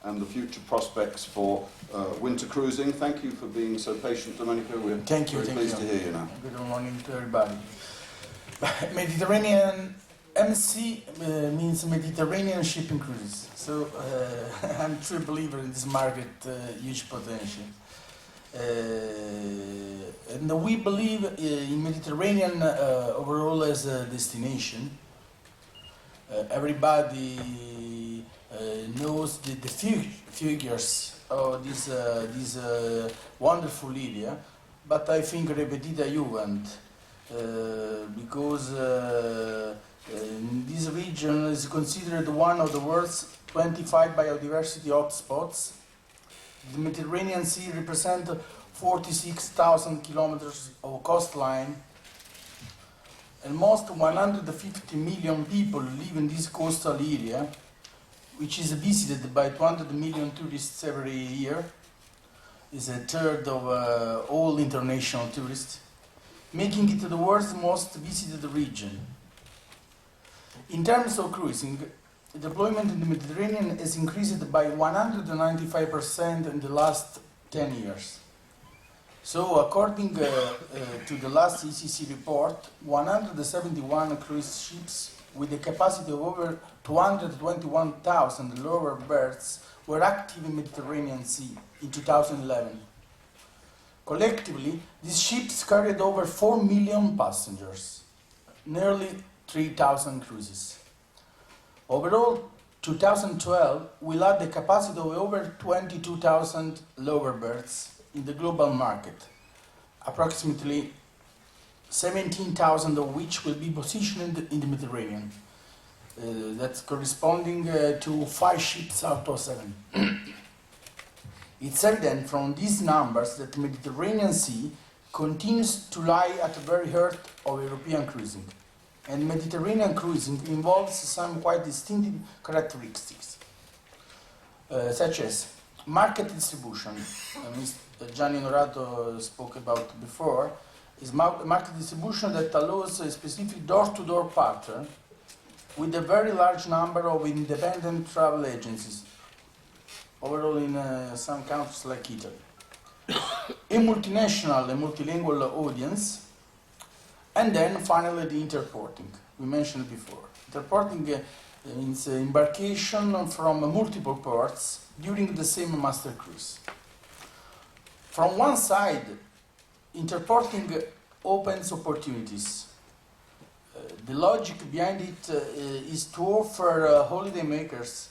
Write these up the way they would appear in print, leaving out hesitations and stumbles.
and the future prospects for winter cruising. Thank you for being so patient, Domenico. We're very pleased to hear you now. Good morning to everybody. Mediterranean MC means Mediterranean shipping cruises. So I'm a true believer in this market, huge potential. And we believe in Mediterranean overall as a destination. Everybody knows the figures of this wonderful area, but I think repetita juvent, because this region is considered one of the world's 25 biodiversity hotspots. The Mediterranean Sea represents 46,000 kilometers of coastline, and most 150 million people live in this coastal area, which is visited by 200 million tourists every year. It's a third of all international tourists, making it the world's most visited region. In terms of cruising, deployment in the Mediterranean has increased by 195% in the last 10 years. So, according to the last ECC report, 171 cruise ships with a capacity of over 221,000 lower berths were active in the Mediterranean Sea in 2011. Collectively, these ships carried over 4 million passengers, nearly 3,000 cruises. Overall, 2012 will add a capacity of over 22,000 lower berths in the global market, approximately 17,000 of which will be positioned in the Mediterranean. That's corresponding to 5 ships out of 7. It's evident from these numbers that the Mediterranean Sea continues to lie at the very heart of European cruising. And Mediterranean cruising involves some quite distinctive characteristics, such as market distribution. Gianni Onorato spoke about before, is market distribution that allows a specific door-to-door pattern with a very large number of independent travel agencies, overall in some countries like Italy. A multinational and multilingual audience, and then finally the interporting, we mentioned before. Interporting means embarkation from multiple ports during the same master cruise. From one side, interporting opens opportunities. The logic behind it is to offer holidaymakers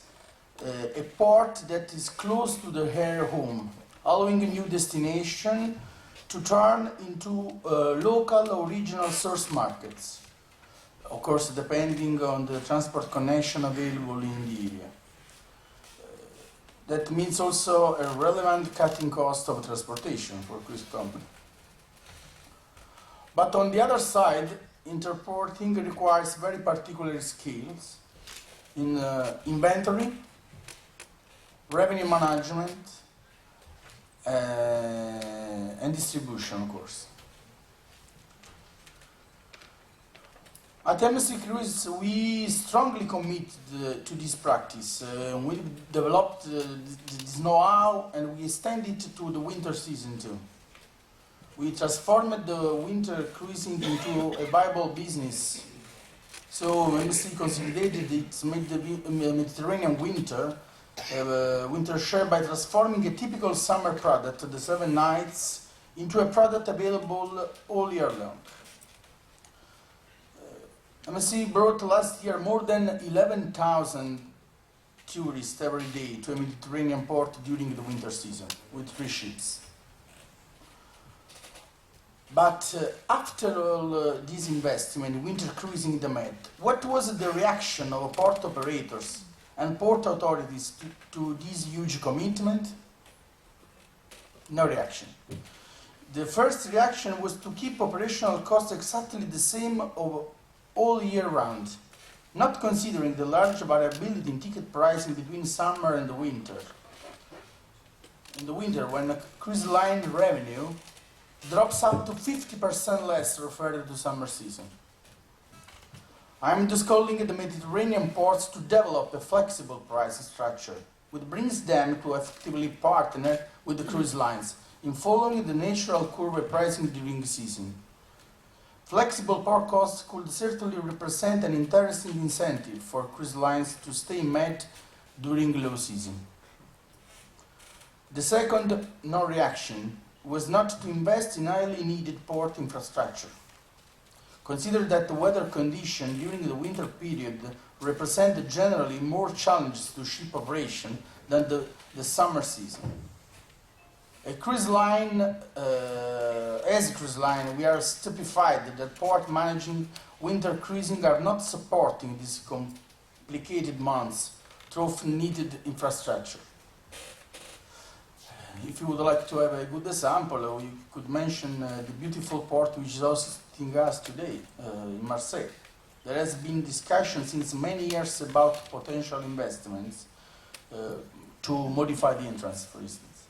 a port that is close to their home, allowing a new destination to turn into local or regional source markets, of course depending on the transport connection available in the area. That means also a relevant cutting cost of transportation for cruise company. But on the other side, interporting requires very particular skills in inventory, revenue management, and distribution, of course. At MSC Cruises, we strongly commit to this practice. We developed this know-how and we extend it to the winter season too. We transformed the winter cruising into a viable business. So MSC consolidated its Mediterranean winter share by transforming a typical summer product, the 7 nights, into a product available all year long. MSC brought last year more than 11,000 tourists every day to a Mediterranean port during the winter season with 3 ships. But after all this investment in winter cruising in the Med, what was the reaction of port operators and port authorities to this huge commitment? No reaction. The first reaction was to keep operational costs exactly the same all year round, not considering the large variability in ticket pricing between summer and the winter. In the winter, when a cruise line revenue drops up to 50% less referred to summer season. I'm just calling the Mediterranean ports to develop a flexible pricing structure which brings them to effectively partner with the cruise lines in following the natural curve pricing during the season. Flexible port costs could certainly represent an interesting incentive for cruise lines to stay met during low season. The second non-reaction was not to invest in highly needed port infrastructure. Consider that the weather conditions during the winter period represent generally more challenges to ship operation than the summer season. As a cruise line, we are stupefied that port managing winter cruising are not supporting these complicated months through needed infrastructure. If you would like to have a good example, we could mention the beautiful port which is hosting us today in Marseille. There has been discussion since many years about potential investments to modify the entrance, for instance.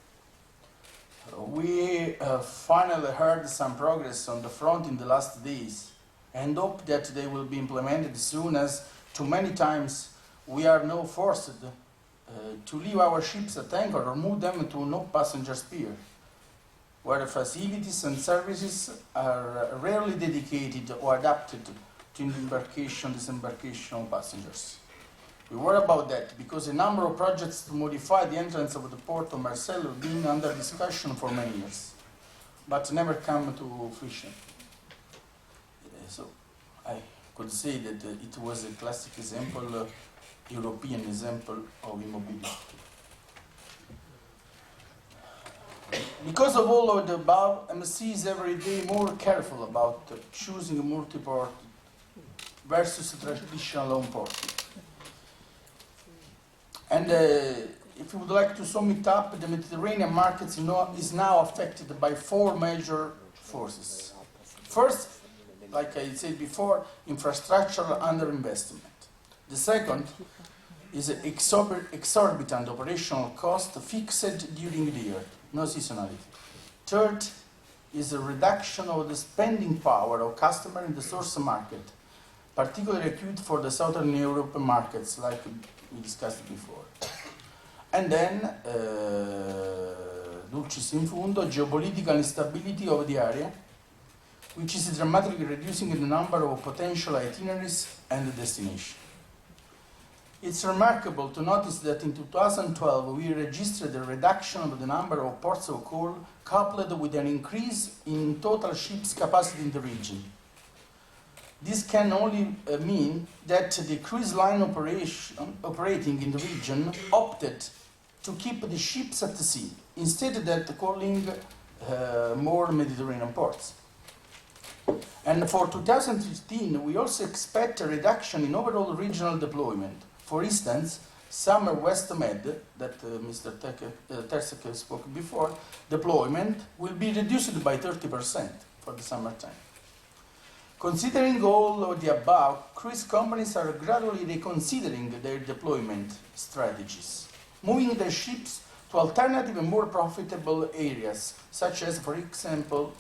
We finally heard some progress on the front in the last days and hope that they will be implemented soon, as too many times we are now forced to leave our ships at anchor or move them to no passengers pier, where the facilities and services are rarely dedicated or adapted to disembarkation of passengers. We worry about that because a number of projects to modify the entrance of the port of Marseille have been under discussion for many years, but never come to fruition. So I could say that it was a classic example, European example of immobility. Because of all of the above, MSC is every day more careful about choosing a multi-port versus a traditional home port. And if you would like to sum it up, the Mediterranean market is now affected by four major forces. First, like I said before, infrastructural underinvestment. The second is exorbitant operational cost fixed during the year, no seasonality. Third is a reduction of the spending power of customers in the source market, particularly acute for the Southern European markets, like we discussed before. And then, dulcis in fundo, geopolitical instability of the area, which is dramatically reducing the number of potential itineraries and destinations. It's remarkable to notice that in 2012 we registered a reduction of the number of ports of call coupled with an increase in total ships capacity in the region. This can only mean that the cruise line operating in the region opted to keep the ships at the sea, instead of calling more Mediterranean ports. And for 2015, we also expect a reduction in overall regional deployment. For instance, summer West Med, that Mr. Tersek spoke before, deployment will be reduced by 30% for the summertime. Considering all of the above, cruise companies are gradually reconsidering their deployment strategies, moving their ships to alternative and more profitable areas, such as, for example,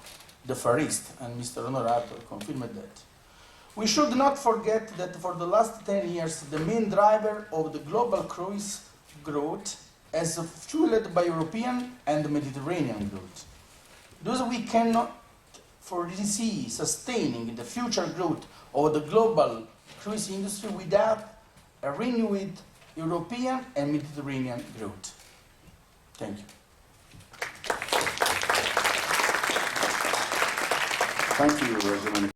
the Far East, and Mr. Onorato confirmed that. We should not forget that for the last 10 years, the main driver of the global cruise growth is fueled by European and Mediterranean growth. Thus, we cannot foresee sustaining the future growth of the global cruise industry without a renewed European and Mediterranean growth. Thank you. Thank you, Domenico.